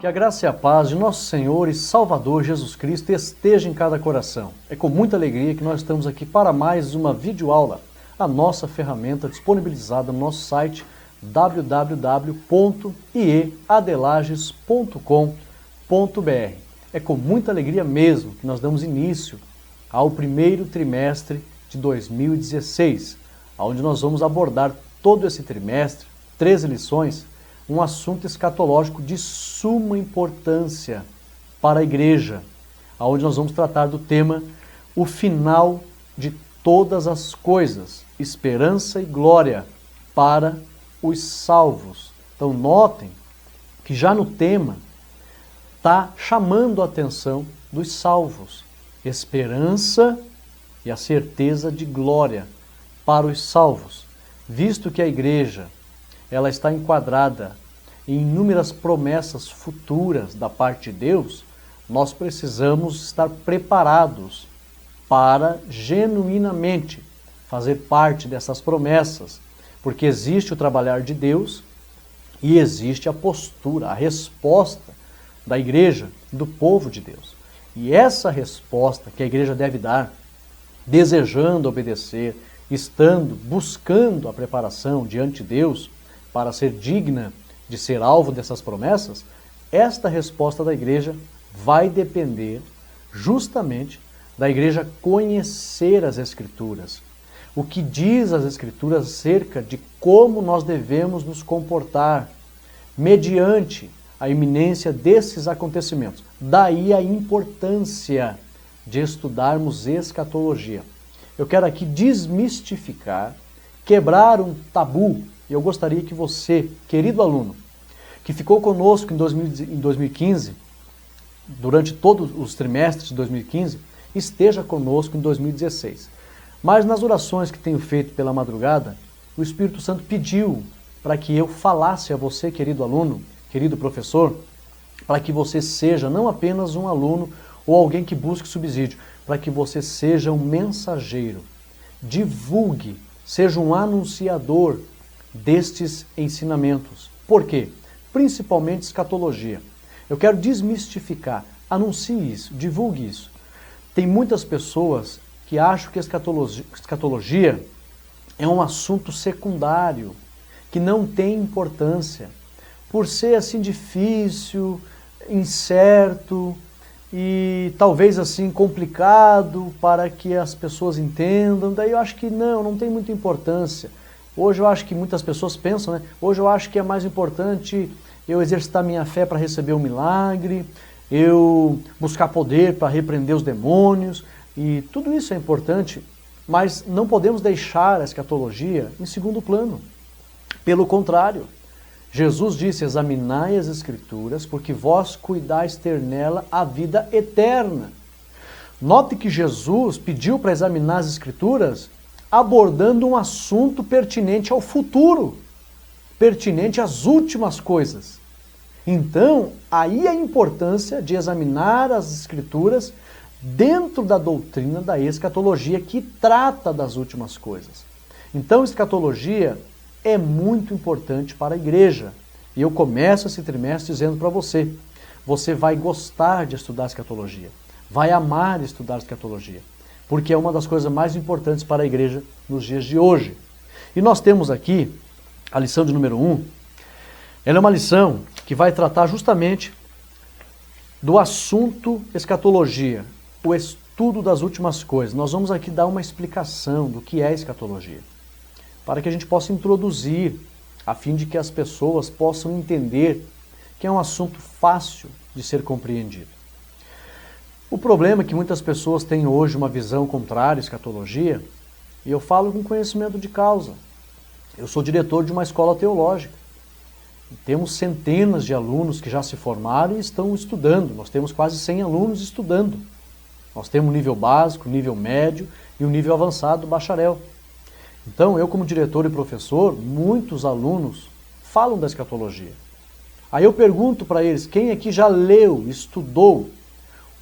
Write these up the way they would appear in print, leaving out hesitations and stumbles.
Que a graça e a paz de nosso Senhor e Salvador Jesus Cristo esteja em cada coração. É com muita alegria que nós estamos aqui para mais uma videoaula, a nossa ferramenta disponibilizada no nosso site www.ieadelages.com.br. É com muita alegria mesmo que nós damos início ao primeiro trimestre de 2016, onde nós vamos abordar todo esse trimestre, 13 lições, um assunto escatológico de suma importância para a igreja, onde nós vamos tratar do tema o final de todas as coisas, esperança e glória para os salvos. Então notem que já no tema está chamando a atenção dos salvos, esperança e a certeza de glória para os salvos, visto que a igreja ela está enquadrada em inúmeras promessas futuras da parte de Deus, nós precisamos estar preparados para genuinamente fazer parte dessas promessas, porque existe o trabalhar de Deus e existe a postura, a resposta da igreja, do povo de Deus. E essa resposta que a igreja deve dar, desejando obedecer, estando, buscando a preparação diante de Deus, para ser digna de ser alvo dessas promessas, esta resposta da igreja vai depender justamente da igreja conhecer as Escrituras. O que diz as Escrituras acerca de como nós devemos nos comportar mediante a iminência desses acontecimentos. Daí a importância de estudarmos escatologia. Eu quero aqui desmistificar, quebrar um tabu. E eu gostaria que você, querido aluno, que ficou conosco em 2015, durante todos os trimestres de 2015, esteja conosco em 2016. Mas nas orações que tenho feito pela madrugada, o Espírito Santo pediu para que eu falasse a você, querido aluno, querido professor, para que você seja não apenas um aluno ou alguém que busque subsídio, para que você seja um mensageiro, divulgue, seja um anunciador destes ensinamentos. Por quê? Principalmente escatologia. Eu quero desmistificar, anuncie isso, divulgue isso. Tem muitas pessoas que acham que escatologia é um assunto secundário, que não tem importância, por ser assim difícil, incerto e talvez assim complicado para que as pessoas entendam. Daí eu acho que não tem muita importância. Hoje eu acho que muitas pessoas pensam, né? Hoje eu acho que é mais importante eu exercitar minha fé para receber um milagre, eu buscar poder para repreender os demônios, e tudo isso é importante, mas não podemos deixar a escatologia em segundo plano. Pelo contrário, Jesus disse: examinai as Escrituras, porque vós cuidais ter nela a vida eterna. Note que Jesus pediu para examinar as Escrituras abordando um assunto pertinente ao futuro, pertinente às últimas coisas. Então, aí a importância de examinar as Escrituras dentro da doutrina da escatologia, que trata das últimas coisas. Então, escatologia é muito importante para a igreja. E eu começo esse trimestre dizendo para você, você vai gostar de estudar escatologia, vai amar estudar escatologia, porque é uma das coisas mais importantes para a igreja nos dias de hoje. E nós temos aqui a lição de número 1. Ela é uma lição que vai tratar justamente do assunto escatologia, o estudo das últimas coisas. Nós vamos aqui dar uma explicação do que é escatologia, para que a gente possa introduzir, a fim de que as pessoas possam entender que é um assunto fácil de ser compreendido. O problema é que muitas pessoas têm hoje uma visão contrária à escatologia, e eu falo com conhecimento de causa. Eu sou diretor de uma escola teológica. Temos centenas de alunos que já se formaram e estão estudando. Nós temos quase 100 alunos estudando. Nós temos o nível básico, o nível médio e o nível avançado, bacharel. Então, eu como diretor e professor, muitos alunos falam da escatologia. Aí eu pergunto para eles, quem aqui já leu, estudou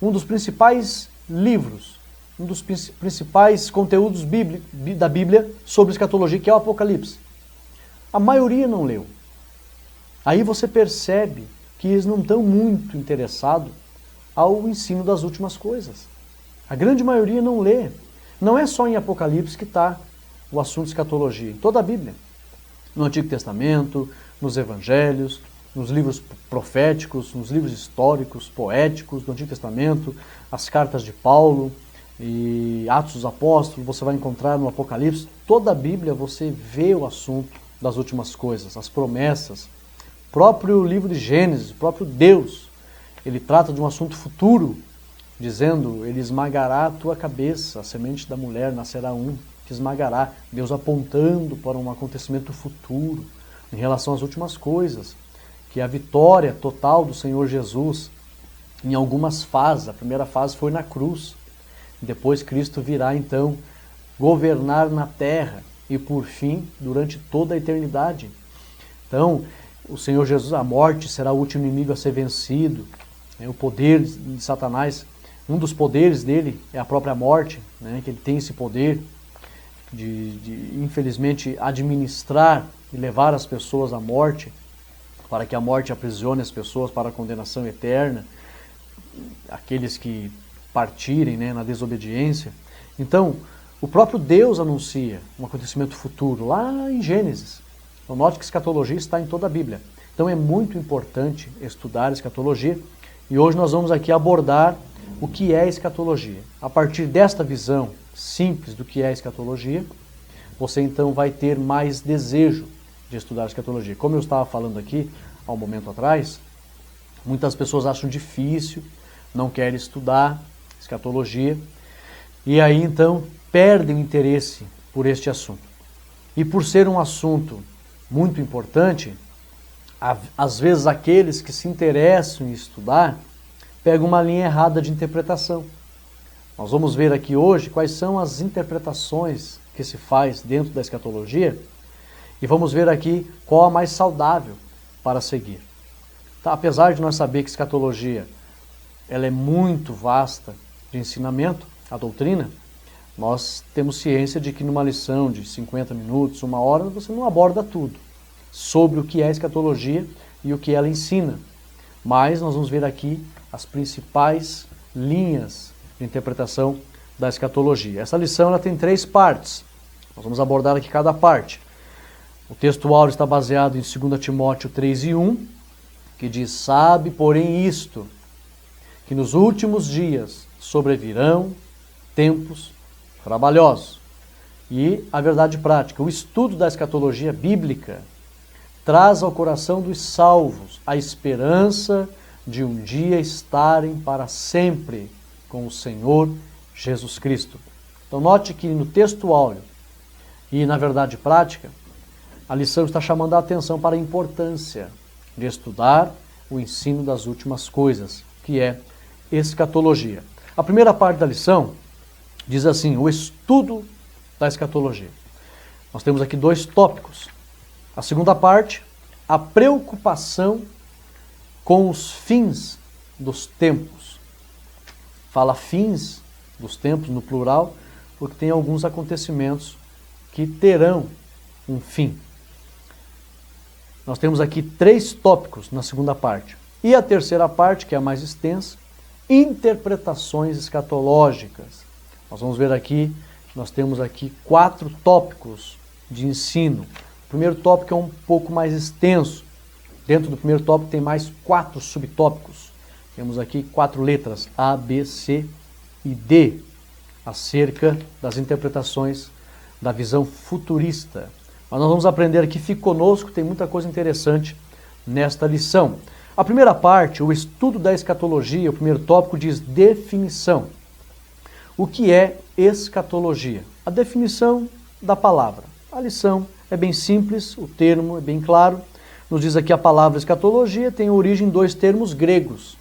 um dos principais livros, um dos principais conteúdos da Bíblia sobre escatologia, que é o Apocalipse? A maioria não leu. Aí você percebe que que eles não estão muito interessados ao ensino das últimas coisas. A grande maioria não lê. Não é só em Apocalipse que está o assunto de escatologia, em toda a Bíblia. No Antigo Testamento, nos Evangelhos, nos livros proféticos, nos livros históricos, poéticos do Antigo Testamento, as cartas de Paulo e Atos dos Apóstolos, você vai encontrar no Apocalipse. Toda a Bíblia você vê o assunto das últimas coisas, as promessas. O próprio livro de Gênesis, o próprio Deus, ele trata de um assunto futuro, dizendo, ele esmagará a tua cabeça, a semente da mulher nascerá um, que esmagará. Deus apontando para um acontecimento futuro, em relação às últimas coisas, que a vitória total do Senhor Jesus, em algumas fases, a primeira fase foi na cruz, depois Cristo virá então governar na terra e por fim, durante toda a eternidade. Então, o Senhor Jesus, a morte será o último inimigo a ser vencido, o poder de Satanás, um dos poderes dele é a própria morte, que ele tem esse poder de infelizmente, administrar e levar as pessoas à morte, para que a morte aprisione as pessoas para a condenação eterna, aqueles que partirem na desobediência. Então, o próprio Deus anuncia um acontecimento futuro, lá em Gênesis. Então, note que escatologia está em toda a Bíblia. Então, é muito importante estudar escatologia, e hoje nós vamos aqui abordar o que é escatologia. A partir desta visão simples do que é escatologia, você então vai ter mais desejo de estudar escatologia. Como eu estava falando aqui há um momento atrás, muitas pessoas acham difícil, não querem estudar escatologia, e aí então perdem o interesse por este assunto. E por ser um assunto muito importante, às vezes aqueles que se interessam em estudar pegam uma linha errada de interpretação. Nós vamos ver aqui hoje quais são as interpretações que se faz dentro da escatologia e vamos ver aqui qual a mais saudável para seguir. Tá? Apesar de nós saber que escatologia ela é muito vasta de ensinamento, a doutrina, nós temos ciência de que numa lição de 50 minutos, 1 hora, você não aborda tudo sobre o que é escatologia e o que ela ensina. Mas nós vamos ver aqui as principais linhas de interpretação da escatologia. Essa lição ela tem 3 partes. Nós vamos abordar aqui cada parte. O texto áureo está baseado em 2 Timóteo 3:1, que diz, sabe, porém isto, que nos últimos dias sobrevirão tempos trabalhosos. E a verdade prática, o estudo da escatologia bíblica traz ao coração dos salvos a esperança de um dia estarem para sempre com o Senhor Jesus Cristo. Então note que no texto áureo e na verdade prática, a lição está chamando a atenção para a importância de estudar o ensino das últimas coisas, que é escatologia. A primeira parte da lição diz assim, o estudo da escatologia. Nós temos aqui 2 tópicos. A segunda parte, a preocupação com os fins dos tempos. Fala fins dos tempos no plural, porque tem alguns acontecimentos que terão um fim. Nós temos aqui 3 tópicos na segunda parte. E a terceira parte, que é a mais extensa, interpretações escatológicas. Nós vamos ver aqui, nós temos aqui 4 tópicos de ensino. O primeiro tópico é um pouco mais extenso. Dentro do primeiro tópico tem mais 4 subtópicos. Temos aqui 4 letras, A, B, C e D, acerca das interpretações da visão futurista. Mas nós vamos aprender aqui, fique conosco, tem muita coisa interessante nesta lição. A primeira parte, o estudo da escatologia, o primeiro tópico diz definição. O que é escatologia? A definição da palavra. A lição é bem simples, o termo é bem claro. Nos diz aqui a palavra escatologia tem origem em 2 termos gregos.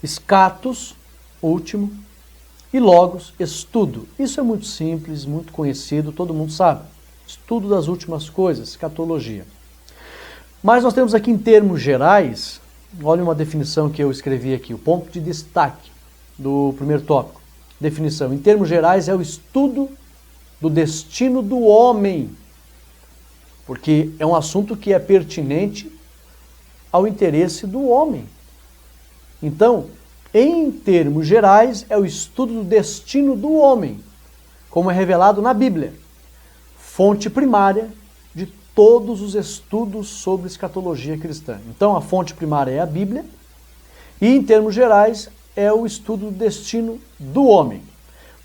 Escatos, último, e logos, estudo. Isso é muito simples, muito conhecido, todo mundo sabe. Estudo das últimas coisas, escatologia. Mas nós temos aqui em termos gerais, olha uma definição que eu escrevi aqui, o ponto de destaque do primeiro tópico. Definição, em termos gerais, é o estudo do destino do homem, porque é um assunto que é pertinente ao interesse do homem. Então, em termos gerais, é o estudo do destino do homem, como é revelado na Bíblia, fonte primária de todos os estudos sobre escatologia cristã. Então, a fonte primária é a Bíblia, e em termos gerais, é o estudo do destino do homem.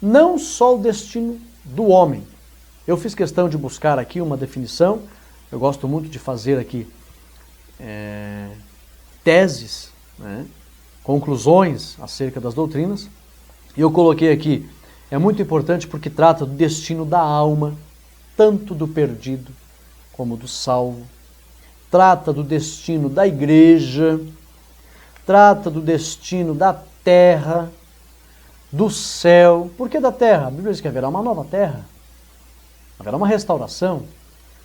Não só o destino do homem. Eu fiz questão de buscar aqui uma definição, eu gosto muito de fazer aqui teses, né, conclusões acerca das doutrinas, e eu coloquei aqui, é muito importante porque trata do destino da alma, tanto do perdido como do salvo, trata do destino da igreja, trata do destino da terra, do céu. Por que da terra? A Bíblia diz que haverá uma nova terra, haverá uma restauração.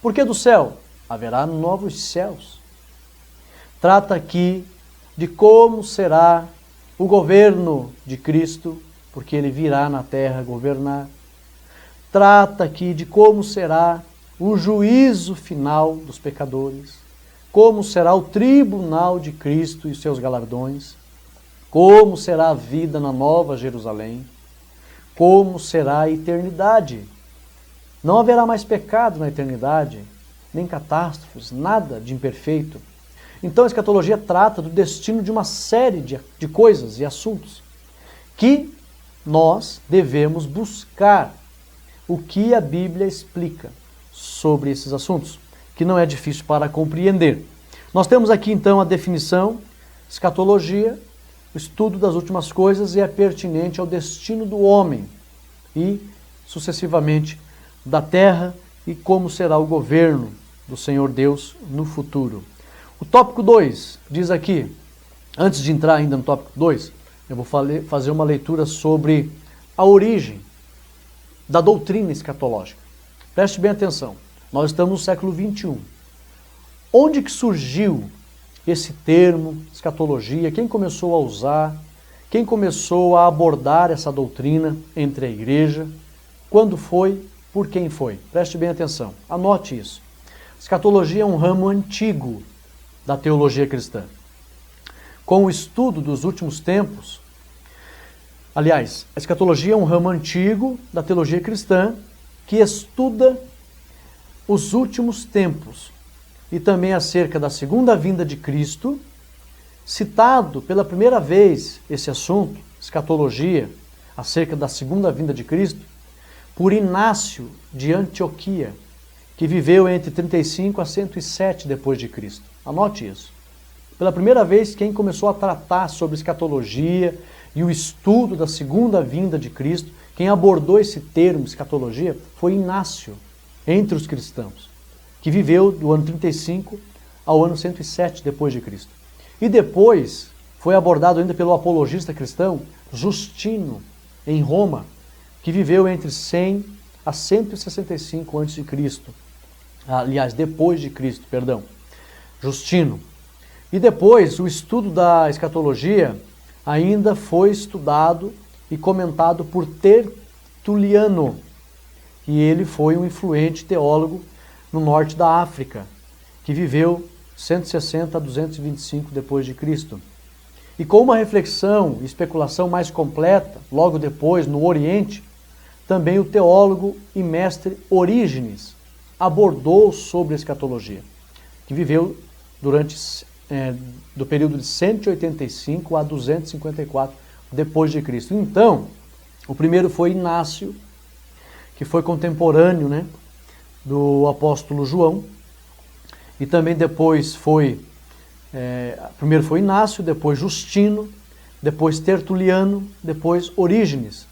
Por que do céu? Haverá novos céus. Trata aqui de como será o governo de Cristo, porque ele virá na terra governar. Trata aqui de como será o juízo final dos pecadores, como será o tribunal de Cristo e seus galardões, como será a vida na Nova Jerusalém, como será a eternidade. Não haverá mais pecado na eternidade, nem catástrofes, nada de imperfeito. Então a escatologia trata do destino de uma série de coisas e assuntos que nós devemos buscar o que a Bíblia explica sobre esses assuntos, que não é difícil para compreender. Nós temos aqui então a definição, escatologia, o estudo das últimas coisas e é pertinente ao destino do homem e, sucessivamente, da terra e como será o governo do Senhor Deus no futuro. O tópico 2 diz aqui, antes de entrar ainda no tópico 2, eu vou fazer uma leitura sobre a origem da doutrina escatológica. Preste bem atenção, nós estamos no século XXI. Onde que surgiu esse termo, escatologia? Quem começou a usar? Quem começou a abordar essa doutrina entre a igreja? Quando foi? Por quem foi? Preste bem atenção, anote isso. Escatologia é um ramo antigo da teologia cristã. Com o estudo dos últimos tempos, aliás, a escatologia é um ramo antigo da teologia cristã que estuda os últimos tempos e também acerca da segunda vinda de Cristo, citado pela primeira vez esse assunto, escatologia, acerca da segunda vinda de Cristo, por Inácio de Antioquia, que viveu entre 35 a 107 depois de Cristo. Anote isso. Pela primeira vez, quem começou a tratar sobre escatologia e o estudo da segunda vinda de Cristo, quem abordou esse termo, escatologia, foi Inácio, entre os cristãos, que viveu do ano 35 ao ano 107 depois de Cristo. E depois foi abordado ainda pelo apologista cristão Justino, em Roma, que viveu entre 100 a 165 a.C. Aliás, depois de Cristo, perdão. Justino. E depois, o estudo da escatologia ainda foi estudado e comentado por Tertuliano, e ele foi um influente teólogo no norte da África, que viveu 160 a 225 depois de Cristo. E com uma reflexão e especulação mais completa, logo depois, no Oriente, também o teólogo e mestre Orígenes abordou sobre a escatologia, que viveu durante do período de 185 a 254 depois de Cristo. Então, o primeiro foi Inácio, que foi contemporâneo, né, do apóstolo João, e também depois foi, primeiro foi Inácio, depois Justino, depois Tertuliano, depois Orígenes.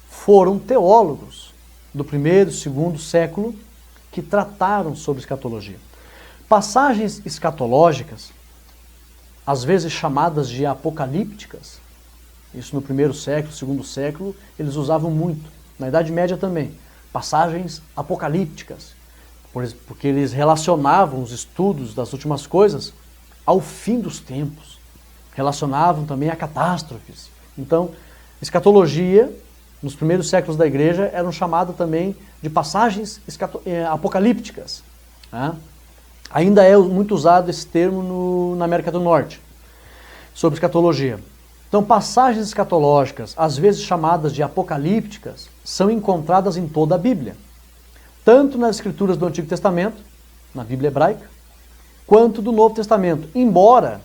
Foram teólogos do primeiro e segundo século que trataram sobre escatologia. Passagens escatológicas, às vezes chamadas de apocalípticas, isso no primeiro século, segundo século, eles usavam muito, na Idade Média também, passagens apocalípticas, porque eles relacionavam os estudos das últimas coisas ao fim dos tempos, relacionavam também a catástrofes. Então, escatologia, nos primeiros séculos da igreja, eram chamadas também de passagens apocalípticas, né? Ainda é muito usado esse termo na América do Norte, sobre escatologia. Então, passagens escatológicas, às vezes chamadas de apocalípticas, são encontradas em toda a Bíblia. Tanto nas escrituras do Antigo Testamento, na Bíblia hebraica, quanto do Novo Testamento. Embora,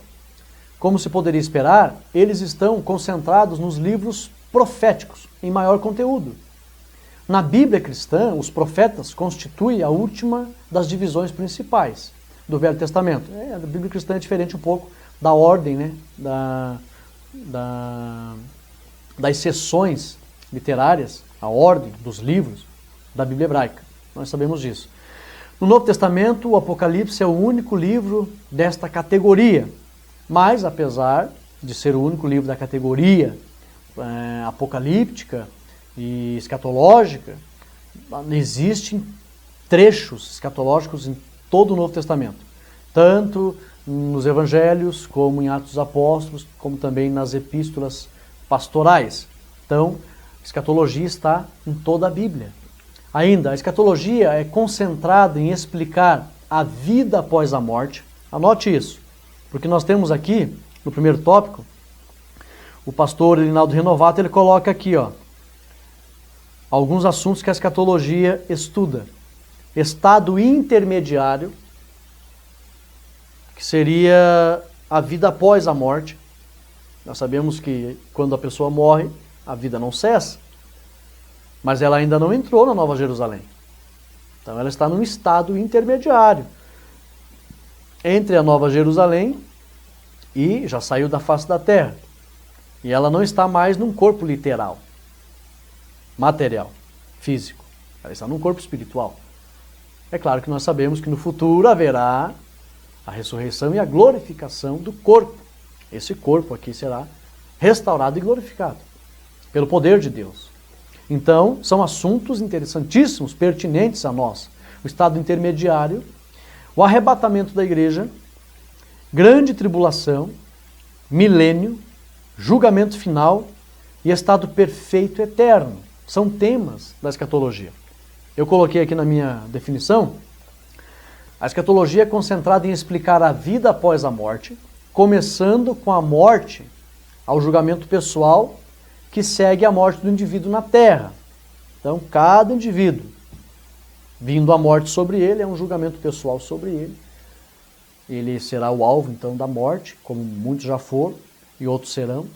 como se poderia esperar, eles estão concentrados nos livros proféticos, em maior conteúdo. Na Bíblia cristã, os profetas constituem a última das divisões principais do Velho Testamento. A Bíblia cristã é diferente um pouco da ordem, né? Das seções literárias, a ordem dos livros da Bíblia hebraica. Nós sabemos disso. No Novo Testamento, o Apocalipse é o único livro desta categoria. Mas, apesar de ser o único livro da categoria apocalíptica e escatológica, existem trechos escatológicos em todo o Novo Testamento. Tanto nos Evangelhos, como em Atos dos Apóstolos, como também nas epístolas pastorais. Então, a escatologia está em toda a Bíblia. Ainda, a escatologia é concentrada em explicar a vida após a morte. Anote isso, porque nós temos aqui, no primeiro tópico, o pastor Elinaldo Renovato, ele coloca aqui, ó, alguns assuntos que a escatologia estuda. Estado intermediário, que seria a vida após a morte. Nós sabemos que quando a pessoa morre, a vida não cessa, mas ela ainda não entrou na Nova Jerusalém. Então ela está num estado intermediário entre a Nova Jerusalém e já saiu da face da terra. E ela não está mais num corpo literal, material, físico. Ela está num corpo espiritual. É claro que nós sabemos que no futuro haverá a ressurreição e a glorificação do corpo. Esse corpo aqui será restaurado e glorificado pelo poder de Deus. Então, são assuntos interessantíssimos, pertinentes a nós. O estado intermediário, o arrebatamento da igreja, grande tribulação, milênio, julgamento final e estado perfeito eterno. São temas da escatologia. Eu coloquei aqui na minha definição, a escatologia é concentrada em explicar a vida após a morte, começando com a morte ao julgamento pessoal que segue a morte do indivíduo na terra. Então, cada indivíduo, vindo a morte sobre ele, é um julgamento pessoal sobre ele. Ele será o alvo, então, da morte, como muitos já foram e outros serão.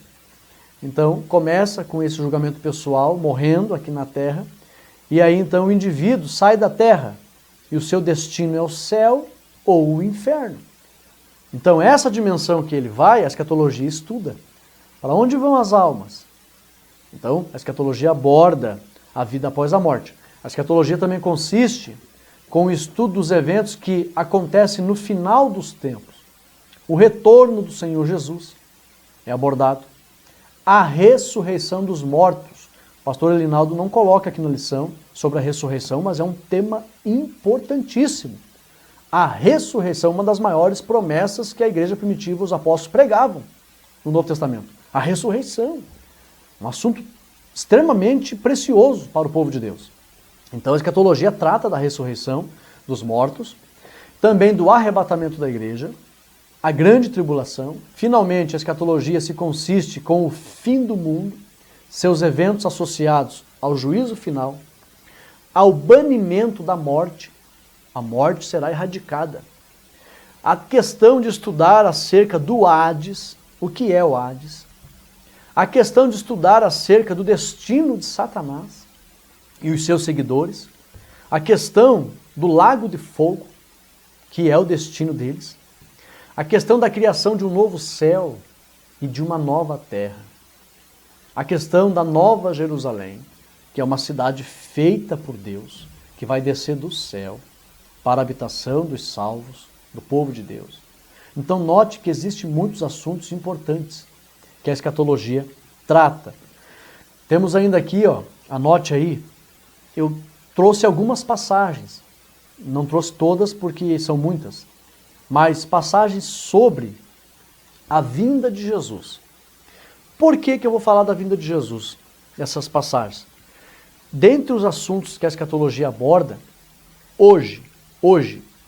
Então, começa com esse julgamento pessoal, morrendo aqui na terra, e aí, então, o indivíduo sai da terra, e o seu destino é o céu ou o inferno. Então, essa dimensão que ele vai, a escatologia estuda. Para onde vão as almas? Então, a escatologia aborda a vida após a morte. A escatologia também consiste com o estudo dos eventos que acontecem no final dos tempos. O retorno do Senhor Jesus é abordado. A ressurreição dos mortos. O pastor Elinaldo não coloca aqui na lição sobre a ressurreição, mas é um tema importantíssimo. A ressurreição, uma das maiores promessas que a igreja primitiva, os apóstolos pregavam no Novo Testamento. A ressurreição. Um assunto extremamente precioso para o povo de Deus. Então a escatologia trata da ressurreição dos mortos, também do arrebatamento da igreja, a grande tribulação. Finalmente, a escatologia se consiste com o fim do mundo, seus eventos associados ao juízo final, ao banimento da morte. A morte será erradicada. A questão de estudar acerca do Hades, o que é o Hades? A questão de estudar acerca do destino de Satanás e os seus seguidores. A questão do lago de fogo, que é o destino deles. A questão da criação de um novo céu e de uma nova terra. A questão da Nova Jerusalém, que é uma cidade feita por Deus, que vai descer do céu para a habitação dos salvos, do povo de Deus. Então note que existem muitos assuntos importantes que a escatologia trata. Temos ainda aqui, ó, anote aí, eu trouxe algumas passagens, não trouxe todas porque são muitas, mas passagens sobre a vinda de Jesus. Por que eu vou falar da vinda de Jesus? Essas passagens. Dentre os assuntos que a escatologia aborda, hoje,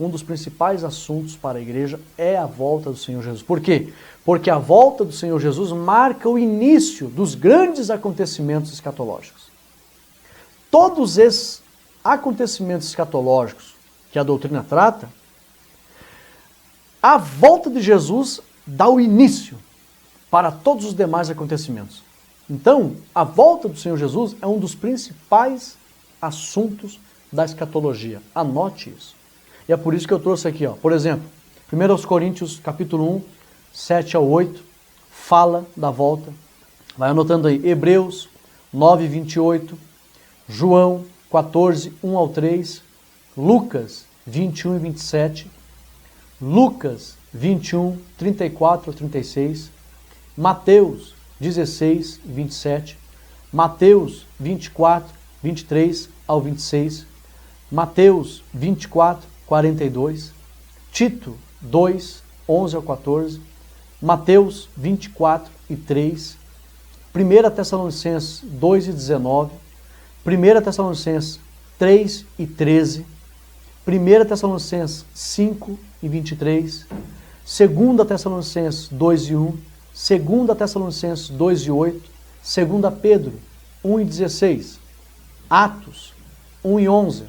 um dos principais assuntos para a igreja é a volta do Senhor Jesus. Por quê? Porque a volta do Senhor Jesus marca o início dos grandes acontecimentos escatológicos. Todos esses acontecimentos escatológicos que a doutrina trata, a volta de Jesus dá o início para todos os demais acontecimentos. Então, a volta do Senhor Jesus é um dos principais assuntos da escatologia. Anote isso. E é por isso que eu trouxe aqui, ó. Por exemplo, 1 Coríntios capítulo 1, 7 ao 8, fala da volta. Vai anotando aí. Hebreus 9, 28, João 14, 1 ao 3, Lucas 21 e 27, Lucas 21, 34 ao 36, Mateus 16 e 27, Mateus 24, 23 ao 26, Mateus 24, 42, Tito 2, 11 ao 14, Mateus 24 e 3, 1 Tessalonicenses 2 e 19, 1 Tessalonicenses 3 e 13, 1 Tessalonicenses 5 e 23, 2 Tessalonicenses 2 e 1, 2 Tessalonicenses 2 e 8, 2 Pedro 1 e 16, Atos 1 e 11,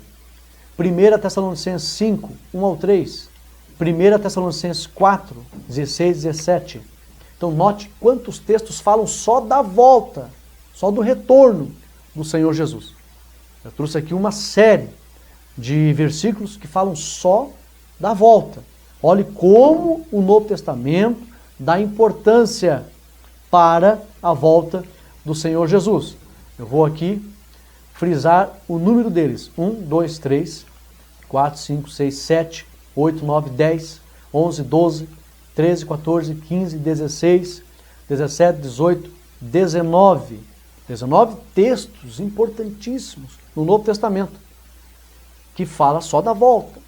1 Tessalonicenses 5, 1 ao 3, 1 Tessalonicenses 4, 16 e 17. Então note quantos textos falam só da volta, só do retorno do Senhor Jesus. Eu trouxe aqui uma série de versículos que falam só da volta. Olhe como o Novo Testamento dá importância para a volta do Senhor Jesus. Eu vou aqui frisar o número deles. 1, 2, 3, 4, 5, 6, 7, 8, 9, 10, 11, 12, 13, 14, 15, 16, 17, 18, 19. 19 textos importantíssimos no Novo Testamento que fala só da volta.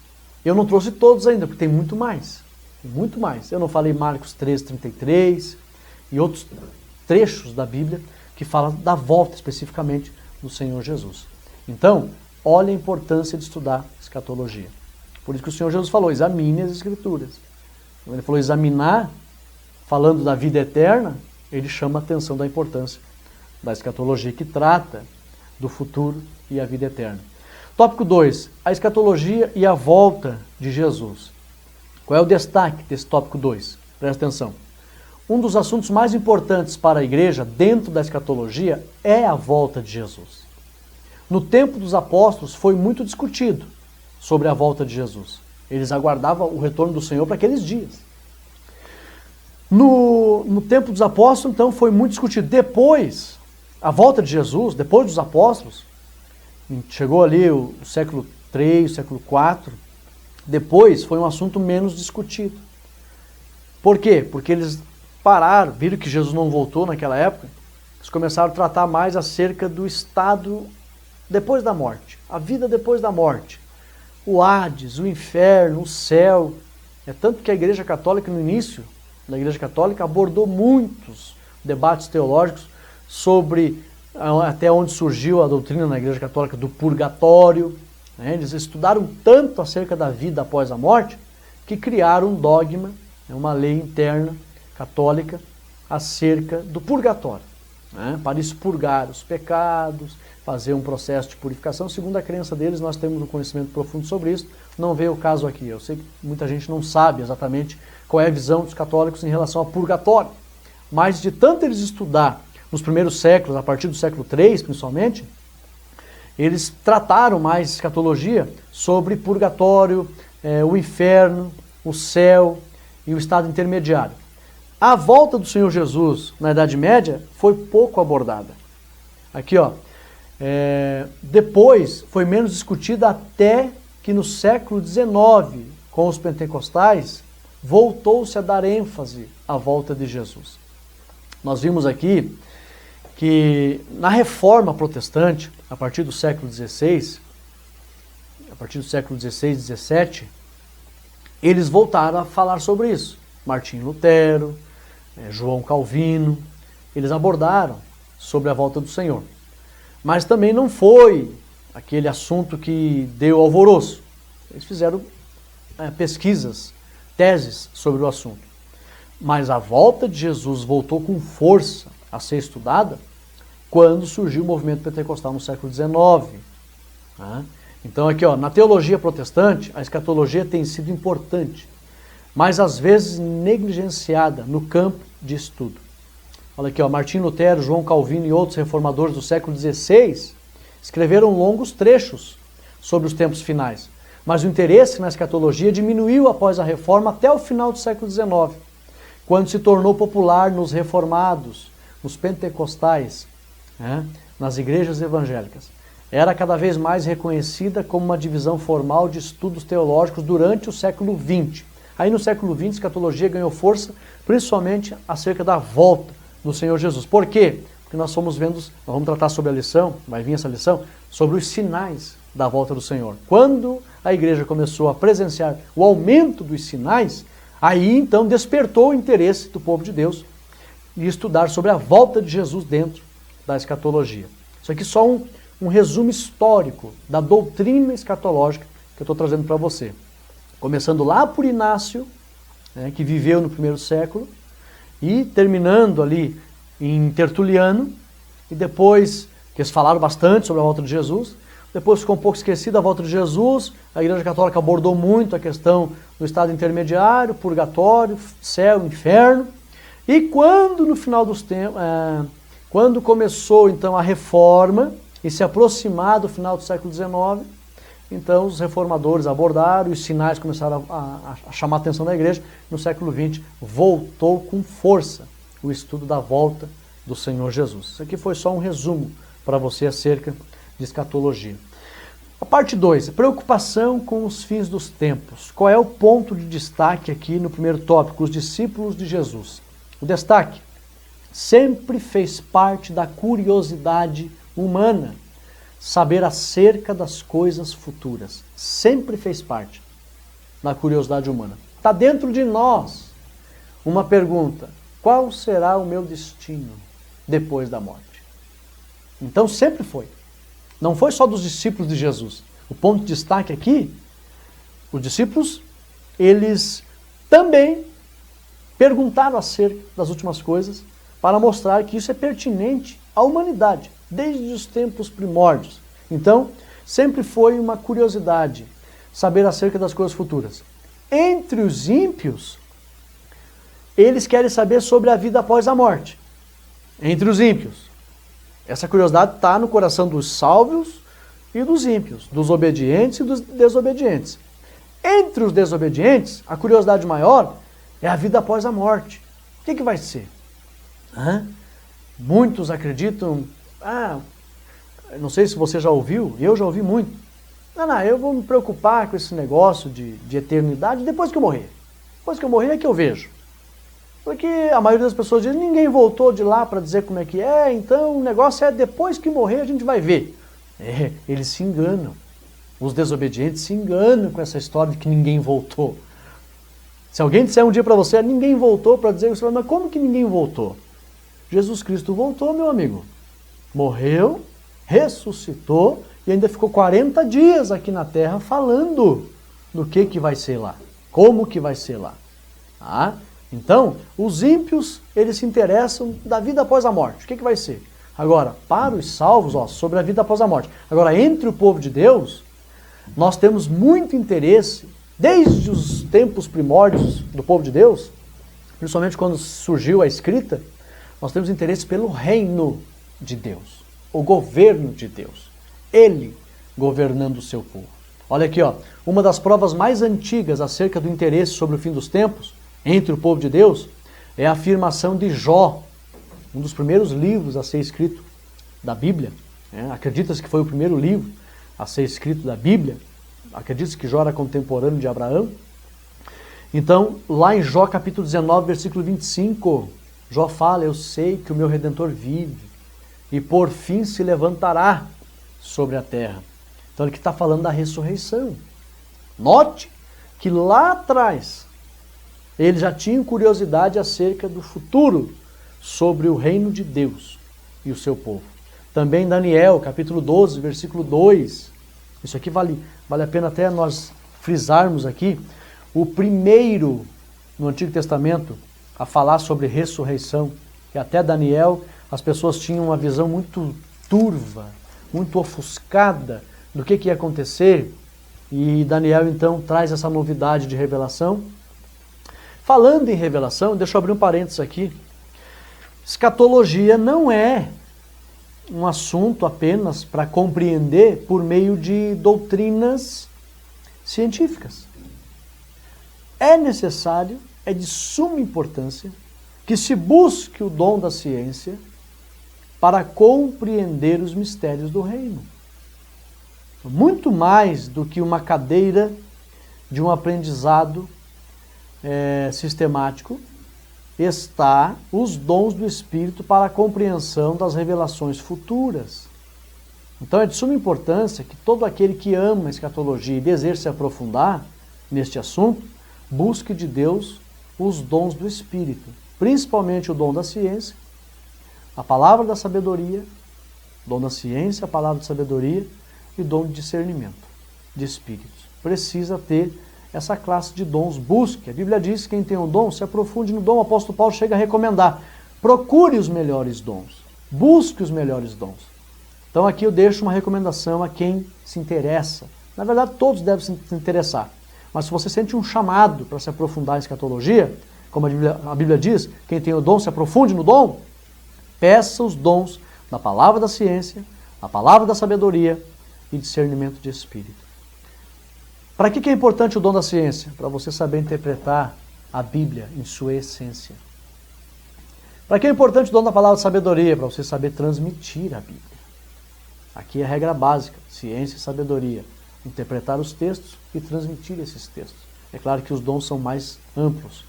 Eu não trouxe todos ainda, porque tem muito mais. Tem muito mais. Eu não falei Marcos 13, 33 e outros trechos da Bíblia que falam da volta especificamente do Senhor Jesus. Então, olha a importância de estudar escatologia. Por isso que o Senhor Jesus falou, examine as Escrituras. Quando ele falou examinar, falando da vida eterna, ele chama a atenção da importância da escatologia, que trata do futuro e a vida eterna. Tópico 2, a escatologia e a volta de Jesus. Qual é o destaque desse tópico 2? Presta atenção. Um dos assuntos mais importantes para a igreja dentro da escatologia é a volta de Jesus. No tempo dos apóstolos foi muito discutido sobre a volta de Jesus. Eles aguardavam o retorno do Senhor para aqueles dias. No tempo dos apóstolos, então, foi muito discutido. Depois, a volta de Jesus, depois dos apóstolos, chegou ali o século III, o século IV, depois foi um assunto menos discutido. Por quê? Porque eles pararam, viram que Jesus não voltou naquela época, eles começaram a tratar mais acerca do estado depois da morte, a vida depois da morte, o Hades, o inferno, o céu. É tanto que a Igreja Católica, no início da Igreja Católica, abordou muitos debates teológicos sobre até onde surgiu a doutrina na Igreja Católica do purgatório. Eles estudaram tanto acerca da vida após a morte que criaram um dogma, uma lei interna católica acerca do purgatório, para expurgar os pecados, fazer um processo de purificação. Segundo a crença deles, nós temos um conhecimento profundo sobre isso, não veio o caso aqui. Eu sei que muita gente não sabe exatamente qual é a visão dos católicos em relação ao purgatório, mas de tanto eles estudar nos primeiros séculos, a partir do século III principalmente, eles trataram mais escatologia sobre purgatório, o inferno, o céu e o estado intermediário. A volta do Senhor Jesus na Idade Média foi pouco abordada. Aqui, ó, depois foi menos discutida até que no século XIX, com os pentecostais, voltou-se a dar ênfase à volta de Jesus. Nós vimos aqui que na Reforma Protestante, a partir do século XVI, a partir do século XVI e XVII, eles voltaram a falar sobre isso. Martinho Lutero, João Calvino, eles abordaram sobre a volta do Senhor. Mas também não foi aquele assunto que deu alvoroço. Eles fizeram pesquisas, teses sobre o assunto. Mas a volta de Jesus voltou com força a ser estudada quando surgiu o movimento pentecostal no século XIX. Então aqui, na teologia protestante, a escatologia tem sido importante, mas às vezes negligenciada no campo de estudo. Olha aqui, Martinho Lutero, João Calvino e outros reformadores do século XVI escreveram longos trechos sobre os tempos finais, mas o interesse na escatologia diminuiu após a reforma até o final do século XIX, quando se tornou popular nos reformados, nos pentecostais, nas igrejas evangélicas. Era cada vez mais reconhecida como uma divisão formal de estudos teológicos durante o século XX. Aí no século XX a escatologia ganhou força, principalmente acerca da volta do Senhor Jesus. Por quê? Porque nós vamos tratar sobre a lição, vai vir essa lição, sobre os sinais da volta do Senhor. Quando a igreja começou a presenciar o aumento dos sinais, aí então despertou o interesse do povo de Deus em estudar sobre a volta de Jesus dentro da escatologia. Isso aqui é só um resumo histórico da doutrina escatológica que eu estou trazendo para você. Começando lá por Inácio, que viveu no primeiro século, e terminando ali em Tertuliano, e depois, que eles falaram bastante sobre a volta de Jesus, depois ficou um pouco esquecida a volta de Jesus, a Igreja Católica abordou muito a questão do estado intermediário, purgatório, céu, inferno, e quando no final dos tempos, quando começou então a reforma, e se aproximar do final do século XIX, então os reformadores abordaram, os sinais começaram a chamar a atenção da igreja. No século XX voltou com força o estudo da volta do Senhor Jesus. Isso aqui foi só um resumo para você acerca de escatologia. A parte 2, preocupação com os fins dos tempos. Qual é o ponto de destaque aqui no primeiro tópico? Os discípulos de Jesus. O destaque sempre fez parte da curiosidade humana, saber acerca das coisas futuras. Sempre fez parte da curiosidade humana. Está dentro de nós uma pergunta: qual será o meu destino depois da morte? Então sempre foi. Não foi só dos discípulos de Jesus. O ponto de destaque aqui, os discípulos, eles também perguntaram acerca das últimas coisas para mostrar que isso é pertinente à humanidade, desde os tempos primórdios. Então, sempre foi uma curiosidade saber acerca das coisas futuras. Entre os ímpios, eles querem saber sobre a vida após a morte. Entre os ímpios. Essa curiosidade está no coração dos salvos e dos ímpios, dos obedientes e dos desobedientes. Entre os desobedientes, a curiosidade maior é a vida após a morte. O que vai ser? Muitos acreditam, não sei se você já ouviu, eu já ouvi muito. Eu vou me preocupar com esse negócio de eternidade depois que eu morrer. Depois que eu morrer é que eu vejo. Porque a maioria das pessoas diz, ninguém voltou de lá para dizer como é que é, então o negócio é depois que morrer a gente vai ver. Eles se enganam. Os desobedientes se enganam com essa história de que ninguém voltou. Se alguém disser um dia para você, ninguém voltou, para dizer, você fala, mas como que ninguém voltou? Jesus Cristo voltou, meu amigo. Morreu, ressuscitou e ainda ficou 40 dias aqui na terra falando do que vai ser lá, como que vai ser lá. Então, os ímpios, eles se interessam da vida após a morte. O que vai ser? Agora, para os salvos, sobre a vida após a morte. Agora, entre o povo de Deus, nós temos muito interesse, desde os tempos primórdios do povo de Deus, principalmente quando surgiu a escrita, nós temos interesse pelo reino de Deus, o governo de Deus, Ele governando o seu povo. Olha aqui, uma das provas mais antigas acerca do interesse sobre o fim dos tempos, entre o povo de Deus, é a afirmação de Jó, um dos primeiros livros a ser escrito da Bíblia. Acredita-se que foi o primeiro livro a ser escrito da Bíblia. Acredita-se que Jó era contemporâneo de Abraão. Então, lá em Jó capítulo 19, versículo 25, Jó fala, eu sei que o meu Redentor vive e por fim se levantará sobre a terra. Então ele está falando da ressurreição. Note que lá atrás eles já tinham curiosidade acerca do futuro sobre o reino de Deus e o seu povo. Também Daniel, capítulo 12, versículo 2. Isso aqui vale a pena até nós frisarmos aqui, o primeiro no Antigo Testamento a falar sobre ressurreição, que até Daniel as pessoas tinham uma visão muito turva, muito ofuscada do que ia acontecer, e Daniel então traz essa novidade de revelação. Falando em revelação, deixa eu abrir um parênteses aqui, escatologia não é um assunto apenas para compreender por meio de doutrinas científicas. É necessário, é de suma importância, que se busque o dom da ciência para compreender os mistérios do reino. Muito mais do que uma cadeira de um aprendizado sistemático, está os dons do Espírito para a compreensão das revelações futuras. Então é de suma importância que todo aquele que ama a escatologia e deseja se aprofundar neste assunto, busque de Deus os dons do Espírito, principalmente o dom da ciência, a palavra da sabedoria, dom da ciência, a palavra de sabedoria e dom de discernimento de espíritos. Precisa ter essa classe de dons, busque. A Bíblia diz que quem tem o dom, se aprofunde no dom. O apóstolo Paulo chega a recomendar, procure os melhores dons, busque os melhores dons. Então aqui eu deixo uma recomendação a quem se interessa. Na verdade todos devem se interessar, mas se você sente um chamado para se aprofundar em escatologia, como a Bíblia diz, quem tem o dom se aprofunde no dom, peça os dons da palavra da ciência, a palavra da sabedoria e discernimento de espírito. Para que é importante o dom da ciência? Para você saber interpretar a Bíblia em sua essência. Para que é importante o dom da palavra de sabedoria? Para você saber transmitir a Bíblia. Aqui é a regra básica, ciência e sabedoria. Interpretar os textos e transmitir esses textos. É claro que os dons são mais amplos.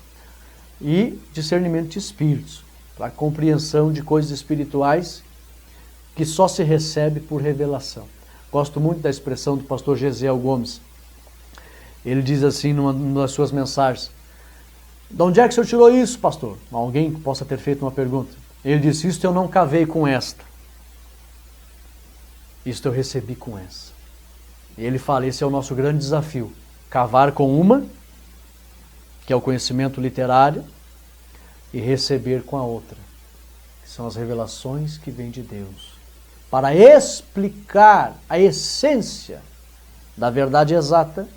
E discernimento de espíritos, para a compreensão de coisas espirituais que só se recebe por revelação. Gosto muito da expressão do pastor Gesiel Gomes. Ele diz assim numa das suas mensagens: de onde é que o senhor tirou isso, pastor? Alguém que possa ter feito uma pergunta. Ele disse: isto eu não cavei com esta. Isto eu recebi com essa. E ele fala, esse é o nosso grande desafio. Cavar com uma, que é o conhecimento literário, e receber com a outra, que são as revelações que vêm de Deus, para explicar a essência da verdade exata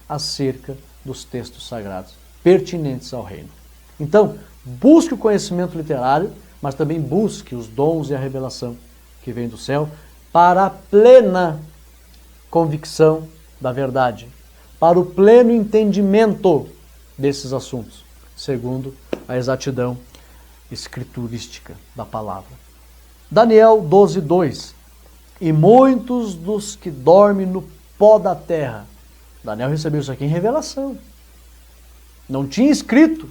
acerca dos textos sagrados, pertinentes ao reino. Então, busque o conhecimento literário, mas também busque os dons e a revelação que vem do céu, para a plena convicção da verdade, para o pleno entendimento desses assuntos, segundo a exatidão escriturística da palavra. Daniel 12:2. E muitos dos que dormem no pó da terra. Daniel recebeu isso aqui em revelação. Não tinha escrito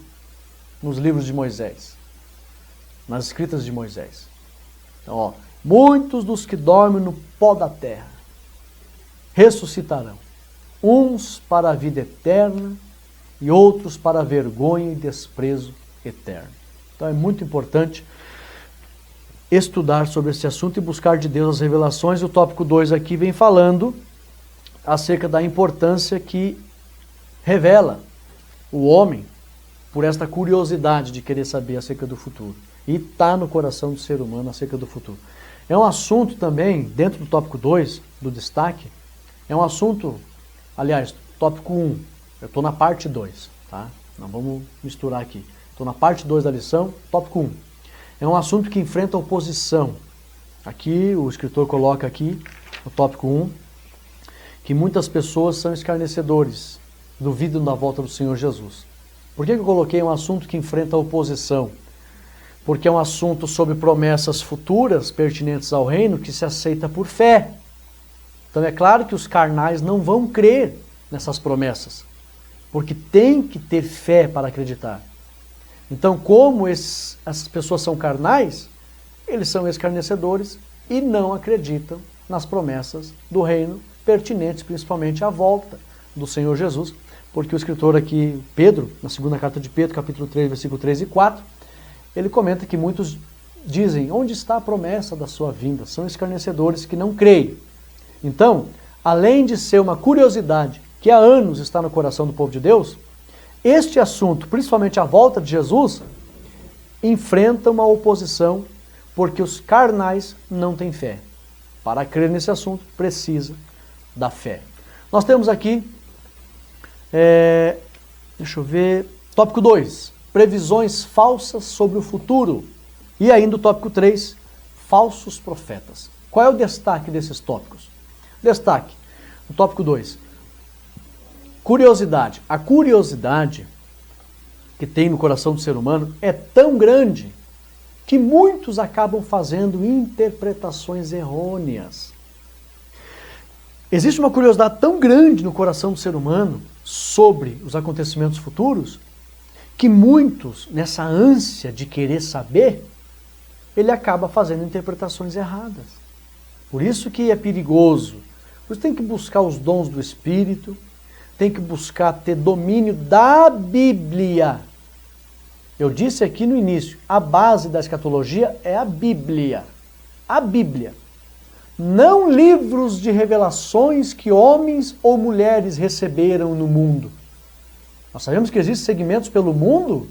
nos livros de Moisés, nas escritas de Moisés. Então, muitos dos que dormem no pó da terra ressuscitarão, uns para a vida eterna e outros para a vergonha e desprezo eterno. Então é muito importante estudar sobre esse assunto e buscar de Deus as revelações. E o tópico 2 aqui vem falando acerca da importância que revela o homem por esta curiosidade de querer saber acerca do futuro. E está no coração do ser humano acerca do futuro. É um assunto também, dentro do tópico 2, do destaque, é um assunto, aliás, tópico 1, eu estou na parte 2, tá? Não vamos misturar aqui. Estou na parte 2 da lição, tópico 1. É um assunto que enfrenta oposição. Aqui, o escritor coloca aqui, no tópico 1, que muitas pessoas são escarnecedores, duvidam da volta do Senhor Jesus. Por que eu coloquei um assunto que enfrenta oposição? Porque é um assunto sobre promessas futuras pertinentes ao reino que se aceita por fé. Então é claro que os carnais não vão crer nessas promessas, porque tem que ter fé para acreditar. Então, como essas pessoas são carnais, eles são escarnecedores e não acreditam nas promessas do reino, pertinentes principalmente à volta do Senhor Jesus, porque o escritor aqui, Pedro, na segunda carta de Pedro, capítulo 3, versículo 3 e 4, ele comenta que muitos dizem, onde está a promessa da sua vinda? São escarnecedores que não creem. Então, além de ser uma curiosidade que há anos está no coração do povo de Deus, este assunto, principalmente a volta de Jesus, enfrenta uma oposição porque os carnais não têm fé. Para crer nesse assunto, precisa da fé. Nós temos aqui, deixa eu ver, tópico 2, previsões falsas sobre o futuro. E ainda o tópico 3, falsos profetas. Qual é o destaque desses tópicos? Destaque, no tópico 2, curiosidade. A curiosidade que tem no coração do ser humano é tão grande que muitos acabam fazendo interpretações errôneas. Existe uma curiosidade tão grande no coração do ser humano sobre os acontecimentos futuros que muitos, nessa ânsia de querer saber, ele acaba fazendo interpretações erradas. Por isso que é perigoso. Você tem que buscar os dons do Espírito, tem que buscar ter domínio da Bíblia. Eu disse aqui no início, a base da escatologia é a Bíblia. A Bíblia. Não livros de revelações que homens ou mulheres receberam no mundo. Nós sabemos que existem segmentos pelo mundo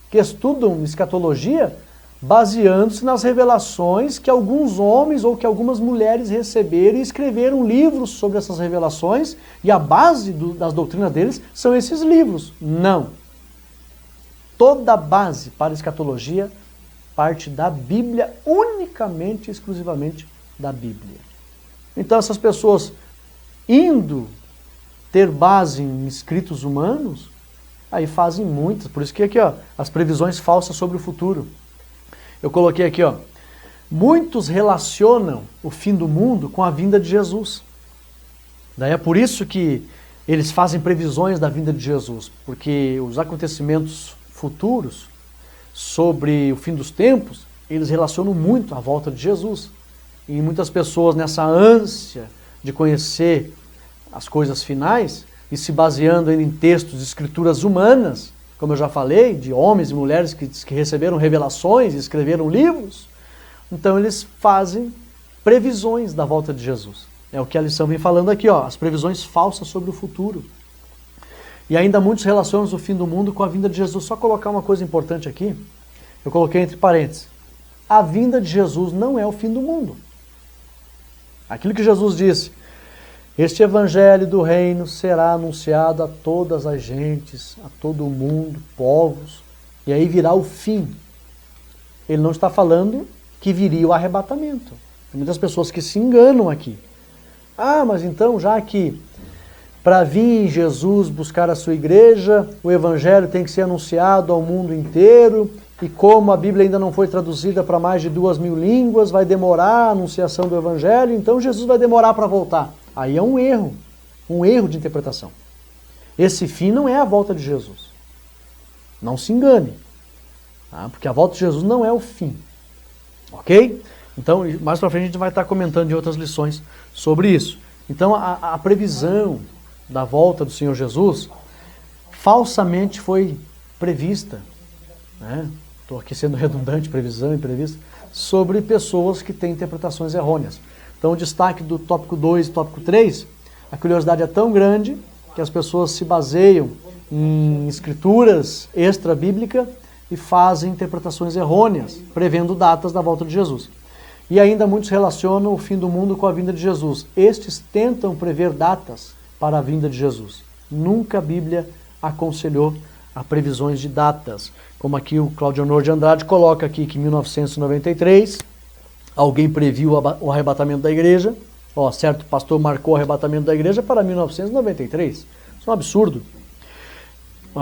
que estudam escatologia baseando-se nas revelações que alguns homens ou que algumas mulheres receberam e escreveram livros sobre essas revelações, e a base das doutrinas deles são esses livros. Não. Toda a base para a escatologia parte da Bíblia, unicamente e exclusivamente da Bíblia. Então essas pessoas indo ter base em escritos humanos, aí fazem muitas. Por isso que aqui, ó, as previsões falsas sobre o futuro. Eu coloquei aqui, ó, muitos relacionam o fim do mundo com a vinda de Jesus. Daí é por isso que eles fazem previsões da vinda de Jesus, porque os acontecimentos futuros sobre o fim dos tempos, eles relacionam muito a volta de Jesus. E muitas pessoas nessa ânsia de conhecer as coisas finais e se baseando em textos de escrituras humanas, como eu já falei, de homens e mulheres que receberam revelações e escreveram livros, então eles fazem previsões da volta de Jesus. É o que a lição vem falando aqui, ó, as previsões falsas sobre o futuro. E ainda muitos relacionam o fim do mundo com a vinda de Jesus. Só colocar uma coisa importante aqui, eu coloquei entre parênteses. A vinda de Jesus não é o fim do mundo. Aquilo que Jesus disse, este evangelho do reino será anunciado a todas as gentes, a todo o mundo, povos, e aí virá o fim. Ele não está falando que viria o arrebatamento. Tem muitas pessoas que se enganam aqui. Ah, mas então, já que para vir Jesus buscar a sua igreja, o evangelho tem que ser anunciado ao mundo inteiro, e como a Bíblia ainda não foi traduzida para mais de 2.000 línguas, vai demorar a anunciação do evangelho, então Jesus vai demorar para voltar. Aí é um erro de interpretação. Esse fim não é a volta de Jesus. Não se engane, tá? Porque a volta de Jesus não é o fim. Ok? Então, mais para frente a gente vai estar comentando em outras lições sobre isso. Então, a previsão da volta do Senhor Jesus falsamente foi prevista, né? Estou aqui sendo redundante, previsão e prevista, sobre pessoas que têm interpretações errôneas. Então o destaque do tópico 2 e tópico 3, a curiosidade é tão grande que as pessoas se baseiam em escrituras extra-bíblicas e fazem interpretações errôneas, prevendo datas da volta de Jesus. E ainda muitos relacionam o fim do mundo com a vinda de Jesus. Estes tentam prever datas para a vinda de Jesus. Nunca a Bíblia aconselhou a previsões de datas. Como aqui o Claudio Honor de Andrade coloca aqui que em 1993 alguém previu o arrebatamento da igreja. Ó, certo pastor marcou o arrebatamento da igreja para 1993. Isso é um absurdo.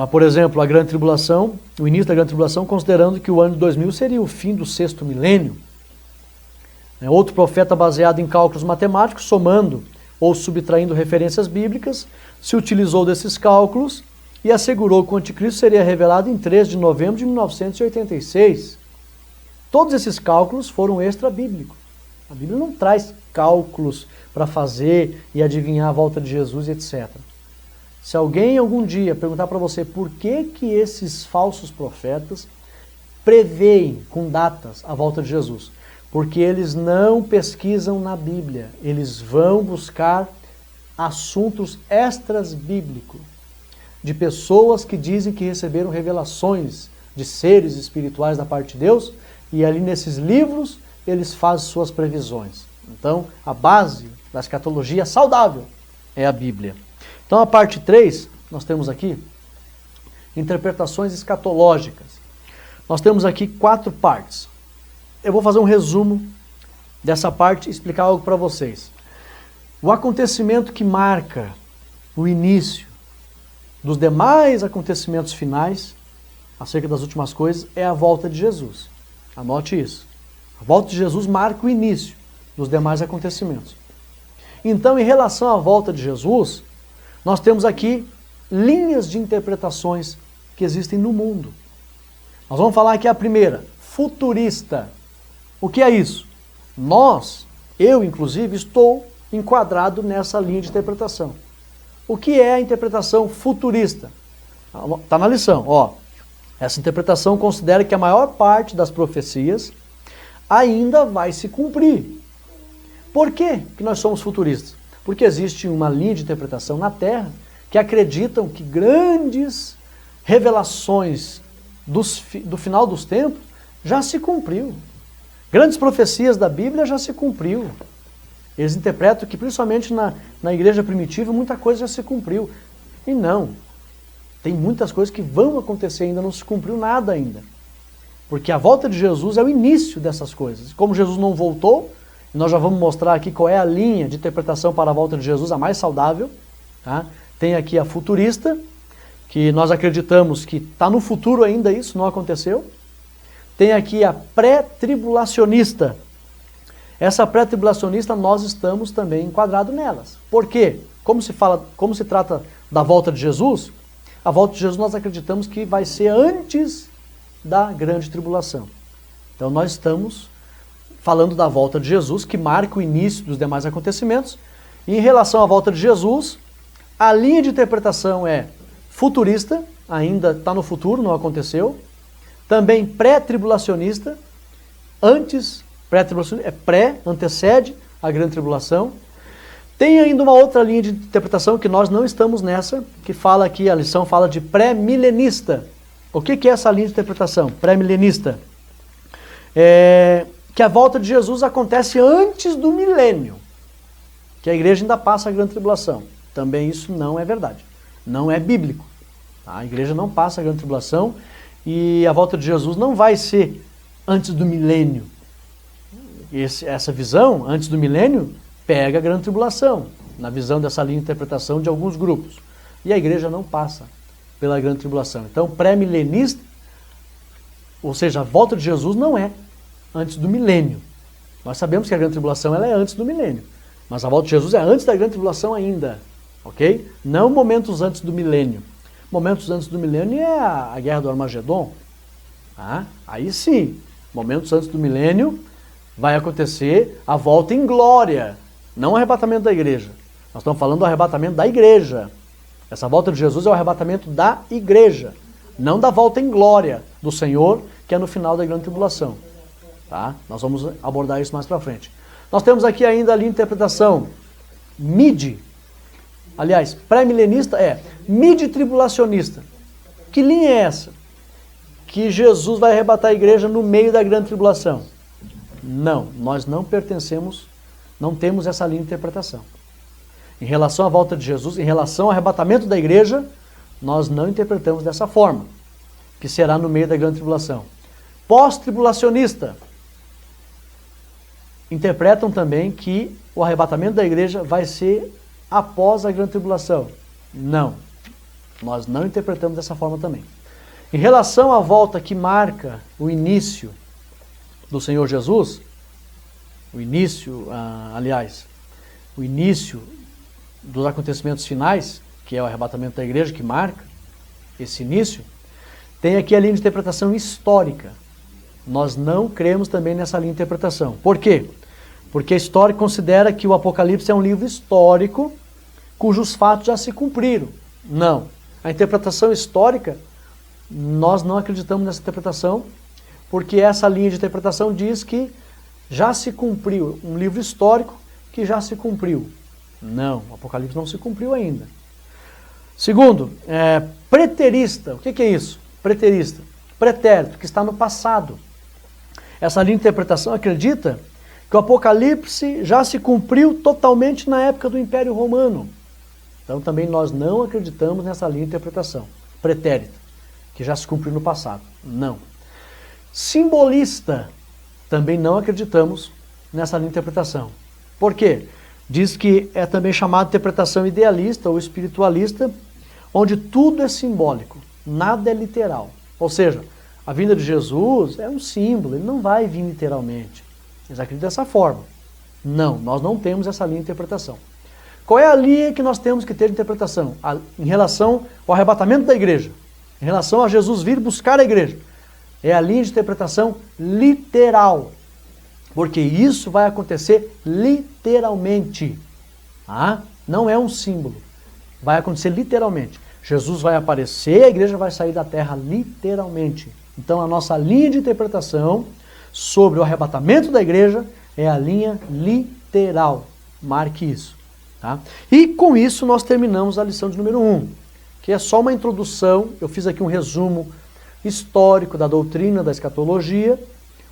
Por exemplo, a grande tribulação, o início da grande tribulação, considerando que o ano de 2000 seria o fim do 6º milênio. Outro profeta baseado em cálculos matemáticos, somando ou subtraindo referências bíblicas, se utilizou desses cálculos e assegurou que o anticristo seria revelado em 3 de novembro de 1986. Todos esses cálculos foram extra-bíblicos. A Bíblia não traz cálculos para fazer e adivinhar a volta de Jesus e etc. Se alguém algum dia perguntar para você por que esses falsos profetas preveem com datas a volta de Jesus, porque eles não pesquisam na Bíblia, eles vão buscar assuntos extras bíblicos. de pessoas que dizem que receberam revelações de seres espirituais da parte de Deus, e ali nesses livros eles fazem suas previsões. Então, a base da escatologia saudável é a Bíblia. Então, a parte 3, nós temos aqui interpretações escatológicas. Nós temos aqui 4 partes. Eu vou fazer um resumo dessa parte e explicar algo para vocês. O acontecimento que marca o início dos demais acontecimentos finais, acerca das últimas coisas, é a volta de Jesus. Anote isso. A volta de Jesus marca o início dos demais acontecimentos. Então, em relação à volta de Jesus, nós temos aqui linhas de interpretações que existem no mundo. Nós vamos falar aqui a primeira, futurista. O que é isso? Eu inclusive, estou enquadrado nessa linha de interpretação. O que é a interpretação futurista? Está na lição, ó. Essa interpretação considera que a maior parte das profecias ainda vai se cumprir. Por que nós somos futuristas? Porque existe uma linha de interpretação na Terra que acreditam que grandes revelações do final dos tempos já se cumpriu. Grandes profecias da Bíblia já se cumpriu. Eles interpretam que, principalmente na igreja primitiva, muita coisa já se cumpriu. E não. Tem muitas coisas que vão acontecer ainda, não se cumpriu nada ainda. Porque a volta de Jesus é o início dessas coisas. Como Jesus não voltou, nós já vamos mostrar aqui qual é a linha de interpretação para a volta de Jesus, a mais saudável. Tá? Tem aqui a futurista, que nós acreditamos que está no futuro ainda, isso não aconteceu. Tem aqui a pré-tribulacionista. Essa pré-tribulacionista nós estamos também enquadrados nelas. Por quê? Como se trata da volta de Jesus, a volta de Jesus nós acreditamos que vai ser antes da grande tribulação. Então nós estamos falando da volta de Jesus, que marca o início dos demais acontecimentos. E em relação à volta de Jesus, a linha de interpretação é futurista, ainda está no futuro, não aconteceu. Também pré-tribulacionista, antecede a grande tribulação. Tem ainda uma outra linha de interpretação que nós não estamos nessa, que fala aqui, a lição fala de pré-milenista. O que é essa linha de interpretação? Pré-milenista. Que a volta de Jesus acontece antes do milênio, que a igreja ainda passa a grande tribulação. Também isso não é verdade, não é bíblico. Tá? A igreja não passa a grande tribulação e a volta de Jesus não vai ser antes do milênio. Essa visão, antes do milênio, pega a grande tribulação, na visão dessa linha de interpretação de alguns grupos. E a igreja não passa pela grande tribulação. Então, pré-milenista, ou seja, a volta de Jesus não é antes do milênio. Nós sabemos que a grande tribulação ela é antes do milênio, mas a volta de Jesus é antes da grande tribulação ainda, ok? Não momentos antes do milênio. Momentos antes do milênio é a guerra do Armagedon. Tá? Aí sim, momentos antes do milênio vai acontecer a volta em glória, não o arrebatamento da igreja. Nós estamos falando do arrebatamento da igreja. Essa volta de Jesus é o arrebatamento da igreja, não da volta em glória do Senhor, que é no final da grande tribulação. Tá? Nós vamos abordar isso mais para frente. Nós temos aqui ainda a linha de interpretação mid, aliás, pré-milenista mid-tribulacionista. Que linha é essa? Que Jesus vai arrebatar a igreja no meio da grande tribulação. Não, nós não pertencemos, não temos essa linha de interpretação. Em relação à volta de Jesus, em relação ao arrebatamento da igreja, nós não interpretamos dessa forma, que será no meio da grande tribulação. Pós-tribulacionista interpretam também que o arrebatamento da igreja vai ser após a grande tribulação. Não, nós não interpretamos dessa forma também. Em relação à volta que marca o início do Senhor Jesus, o início dos acontecimentos finais, que é o arrebatamento da igreja, que marca esse início, tem aqui a linha de interpretação histórica. Nós não cremos também nessa linha de interpretação. Por quê? Porque a história considera que o Apocalipse é um livro histórico cujos fatos já se cumpriram. Não. A interpretação histórica, nós não acreditamos nessa interpretação, porque essa linha de interpretação diz que já se cumpriu, um livro histórico que já se cumpriu. Não, o Apocalipse não se cumpriu ainda. Segundo, preterista. O que é isso? Preterista. Pretérito, que está no passado. Essa linha de interpretação acredita que o Apocalipse já se cumpriu totalmente na época do Império Romano. Então também nós não acreditamos nessa linha de interpretação. Pretérito, que já se cumpriu no passado. Não. Simbolista, também não acreditamos nessa linha de interpretação. Por quê? Diz que é também chamada de interpretação idealista ou espiritualista, onde tudo é simbólico, nada é literal. Ou seja, a vinda de Jesus é um símbolo, ele não vai vir literalmente. Eles acreditam dessa forma. Não, nós não temos essa linha de interpretação. Qual é a linha que nós temos que ter de interpretação? Em relação ao arrebatamento da igreja, em relação a Jesus vir buscar a igreja. É a linha de interpretação literal. Porque isso vai acontecer literalmente. Não é um símbolo. Vai acontecer literalmente. Jesus vai aparecer, a igreja vai sair da terra literalmente. Então a nossa linha de interpretação sobre o arrebatamento da igreja é a linha literal. Marque isso. Tá? E com isso nós terminamos a lição de número 1, que é só uma introdução. Eu fiz aqui um resumo histórico da doutrina da escatologia,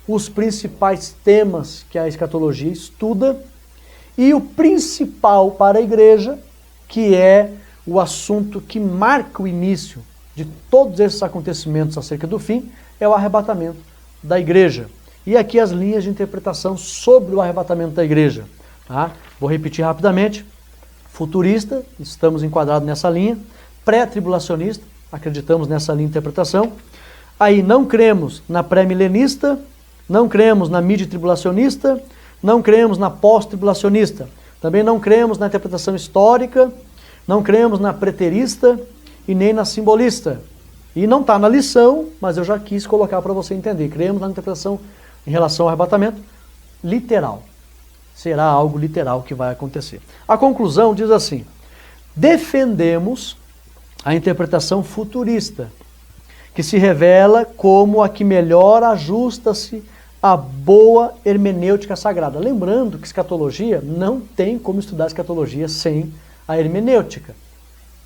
os principais temas que a escatologia estuda e o principal para a igreja, que é o assunto que marca o início de todos esses acontecimentos acerca do fim, é o arrebatamento da igreja. E aqui as linhas de interpretação sobre o arrebatamento da igreja. Tá? Vou repetir rapidamente. Futurista, estamos enquadrados nessa linha. Pré-tribulacionista, acreditamos nessa linha de interpretação. Aí não cremos na pré-milenista, não cremos na mid-tribulacionista, não cremos na pós-tribulacionista. Também não cremos na interpretação histórica, não cremos na preterista e nem na simbolista. E não está na lição, mas eu já quis colocar para você entender. Cremos na interpretação em relação ao arrebatamento literal. Será algo literal que vai acontecer. A conclusão diz assim: defendemos a interpretação futurista, que se revela como a que melhor ajusta-se à boa hermenêutica sagrada. Lembrando que escatologia não tem como estudar escatologia sem a hermenêutica.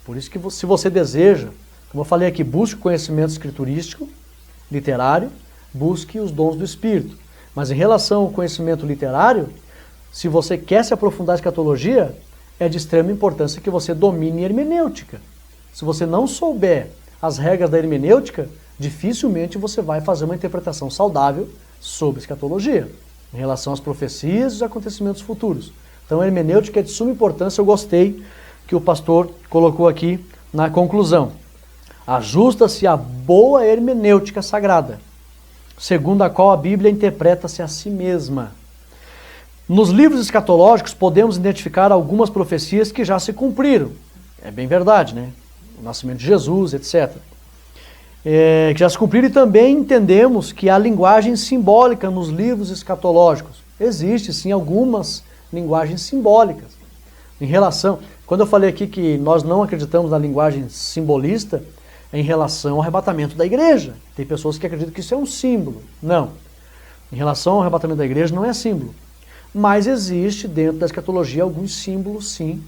Por isso que se você deseja, como eu falei aqui, busque conhecimento escriturístico, literário, busque os dons do Espírito. Mas em relação ao conhecimento literário, se você quer se aprofundar em escatologia, é de extrema importância que você domine a hermenêutica. Se você não souber as regras da hermenêutica, dificilmente você vai fazer uma interpretação saudável sobre escatologia, em relação às profecias e os acontecimentos futuros. Então a hermenêutica é de suma importância, eu gostei que o pastor colocou aqui na conclusão. Ajusta-se à boa hermenêutica sagrada, segundo a qual a Bíblia interpreta-se a si mesma. Nos livros escatológicos podemos identificar algumas profecias que já se cumpriram. É bem verdade, né? O nascimento de Jesus, etc. Que já se cumpriram, e também entendemos que há linguagem simbólica nos livros escatológicos. Existe sim algumas linguagens simbólicas. Em relação, quando eu falei aqui que nós não acreditamos na linguagem simbolista, é em relação ao arrebatamento da igreja. Tem pessoas que acreditam que isso é um símbolo. Não. Em relação ao arrebatamento da igreja não é símbolo. Mas existe dentro da escatologia alguns símbolos, sim.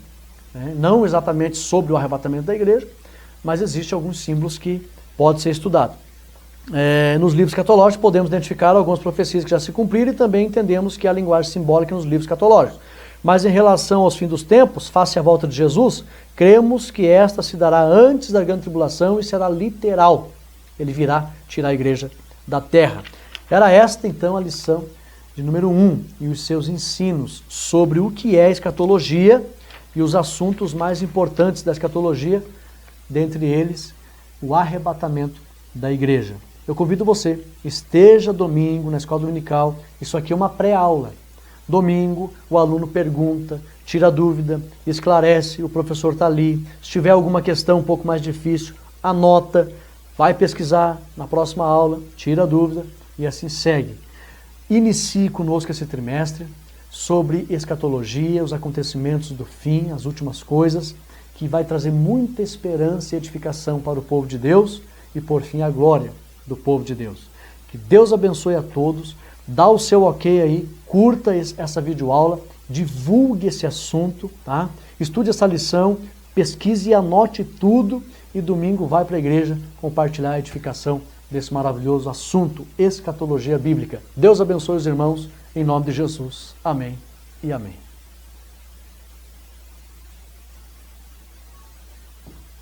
Né? Não exatamente sobre o arrebatamento da igreja, mas existem alguns símbolos que podem ser estudados. Nos livros escatológicos podemos identificar algumas profecias que já se cumpriram e também entendemos que há linguagem simbólica nos livros escatológicos. Mas em relação aos fins dos tempos, face à volta de Jesus, cremos que esta se dará antes da grande tribulação e será literal. Ele virá tirar a igreja da terra. Era esta então a lição de número 1 e os seus ensinos sobre o que é escatologia e os assuntos mais importantes da escatologia, dentre eles o arrebatamento da igreja. Eu convido você, esteja domingo na escola dominical, isso aqui é uma pré-aula. Domingo, o aluno pergunta, tira dúvida, esclarece, o professor está ali. Se tiver alguma questão um pouco mais difícil, anota, vai pesquisar na próxima aula, tira a dúvida e assim segue. Inicie conosco esse trimestre sobre escatologia, os acontecimentos do fim, as últimas coisas, que vai trazer muita esperança e edificação para o povo de Deus e, por fim, a glória do povo de Deus. Que Deus abençoe a todos. Dá o seu ok aí, curta essa videoaula, divulgue esse assunto, tá? Estude essa lição, pesquise e anote tudo e domingo vai para a igreja compartilhar a edificação desse maravilhoso assunto, escatologia bíblica. Deus abençoe os irmãos, em nome de Jesus. Amém e amém.